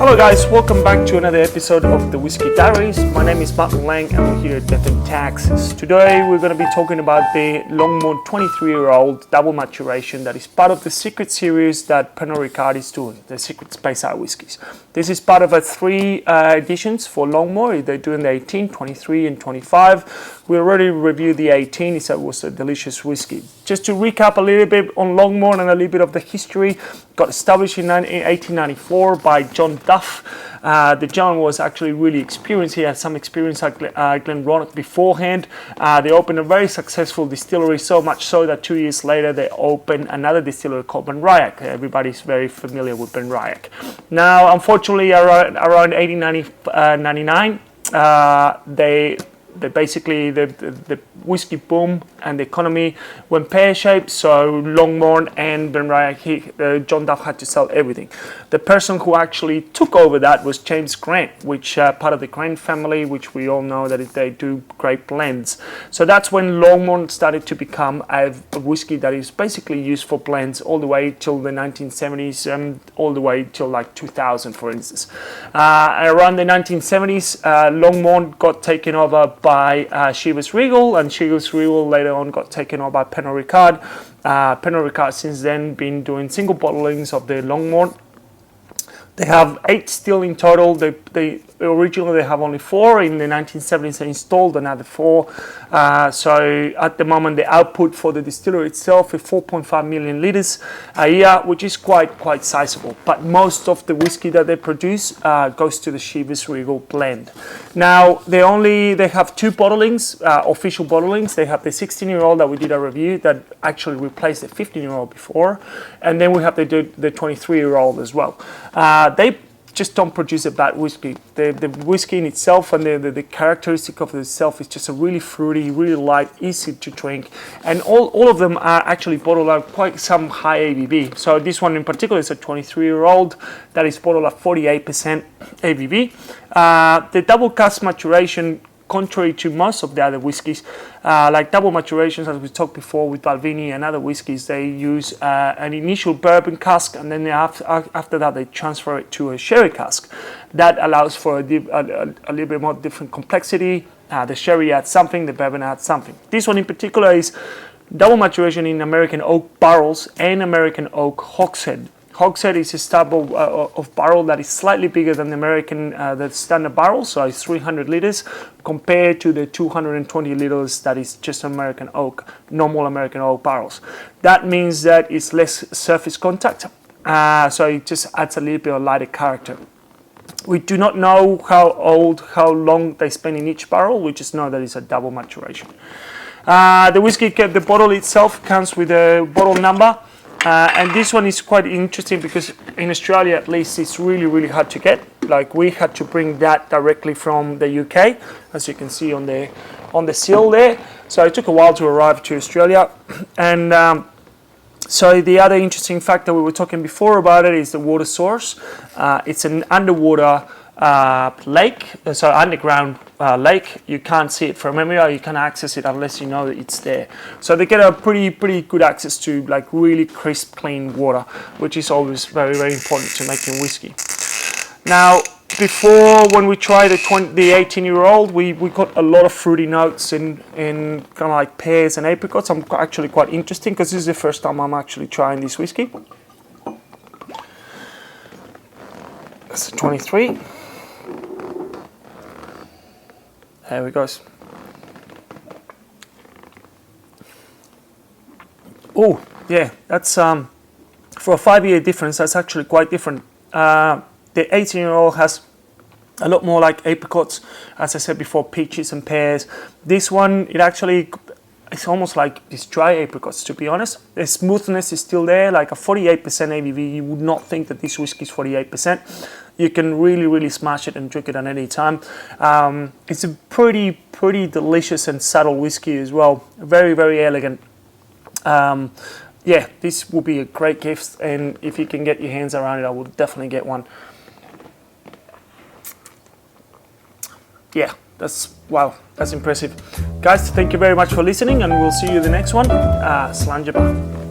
Hello guys, welcome back to another episode of the Whisky Diaries. My name is Martin Lang and we're here at Death and Taxes. Today we're going to be talking about the Longmorn 23-year-old double maturation that is part of the Secret series that Pernod Ricard is doing, the Secret Speyside whiskies. This is part of a three editions for Longmorn. They're doing the 18, 23 and 25. We already reviewed the 18, it was a delicious whiskey. Just to recap a little bit on Longmorn and a little bit of the history, got established in 1894 by John Duff. The John was actually really experienced. He had some experience at Glenronach beforehand. They opened a very successful distillery, so much so that 2 years later they opened another distillery called Benriach. Everybody's very familiar with Benriach. Now, unfortunately, around 1899, the whiskey boom and the economy went pear-shaped, so Longmorn and Benriach, John Duff had to sell everything. The person who actually took over that was James Grant, which part of the Grant family, which we all know that they do great blends. So that's when Longmorn started to become a whiskey that is basically used for blends all the way till the 1970s and all the way till like 2000, for instance. Around the 1970s, Longmorn got taken over by Chivas Regal, and Chivas Regal later on got taken over by Pernod Ricard. Pernod Ricard since then been doing single bottlings of the Longmorn. They have 8 still in total. Originally they have only 4. In the 1970s they installed another 4. So at the moment the output for the distillery itself is 4.5 million litres a year, which is quite sizable. But most of the whiskey that they produce goes to the Chivas Regal blend. Now they have 2 bottlings, official bottlings. They have the 16-year-old that we did a review that actually replaced the 15-year-old before, and then we have the 23-year-old as well. They just don't produce a bad whiskey. The whiskey in itself and the characteristic of itself is just a really fruity, really light, easy to drink, and all of them are actually bottled at quite some high ABV. So this one in particular is a 23-year-old that is bottled at 48% ABV. The double cask maturation, contrary to most of the other whiskies, like double maturations, as we talked before with Balvenie and other whiskies, they use an initial bourbon cask, and then after that they transfer it to a sherry cask. That allows for a little bit more different complexity. The sherry adds something, the bourbon adds something. This one in particular is double maturation in American oak barrels and American oak hogshead. Hogshead is a stub of barrel that is slightly bigger than the standard barrel, so it's 300 liters compared to the 220 liters that is just American oak, normal American oak barrels. That means that it's less surface contact, so it just adds a little bit of lighter character. We do not know how long they spend in each barrel. We just know that it's a double maturation. The whiskey, the bottle itself comes with a bottle number. And this one is quite interesting because in Australia at least it's really hard to get. Like we had to bring that directly from the UK, as you can see on the seal there. So it took a while to arrive to Australia. And so the other interesting factor we were talking before about it is the water source. It's an underwater lake, so underground lake. You can't see it from anywhere. You can't access it unless you know that it's there. So they get a pretty good access to like really crisp, clean water, which is always very important to making whiskey. Now, before when we tried the 18-year-old, we got a lot of fruity notes in kind of like pears and apricots. I'm actually quite interesting because this is the first time I'm actually trying this whiskey. That's a 23. There we go. Oh, yeah, that's for a 5-year difference, that's actually quite different. The 18-year-old has a lot more like apricots, as I said before, peaches and pears. This one, it's almost like these dry apricots, to be honest. The smoothness is still there, like a 48% ABV. You would not think that this whiskey is 48%. You can really smash it and drink it at any time. It's a pretty delicious and subtle whiskey as well. Very elegant. Yeah, this will be a great gift, and if you can get your hands around it, I would definitely get one. Yeah, that's impressive. Guys, thank you very much for listening, and we'll see you in the next one. Slàinte.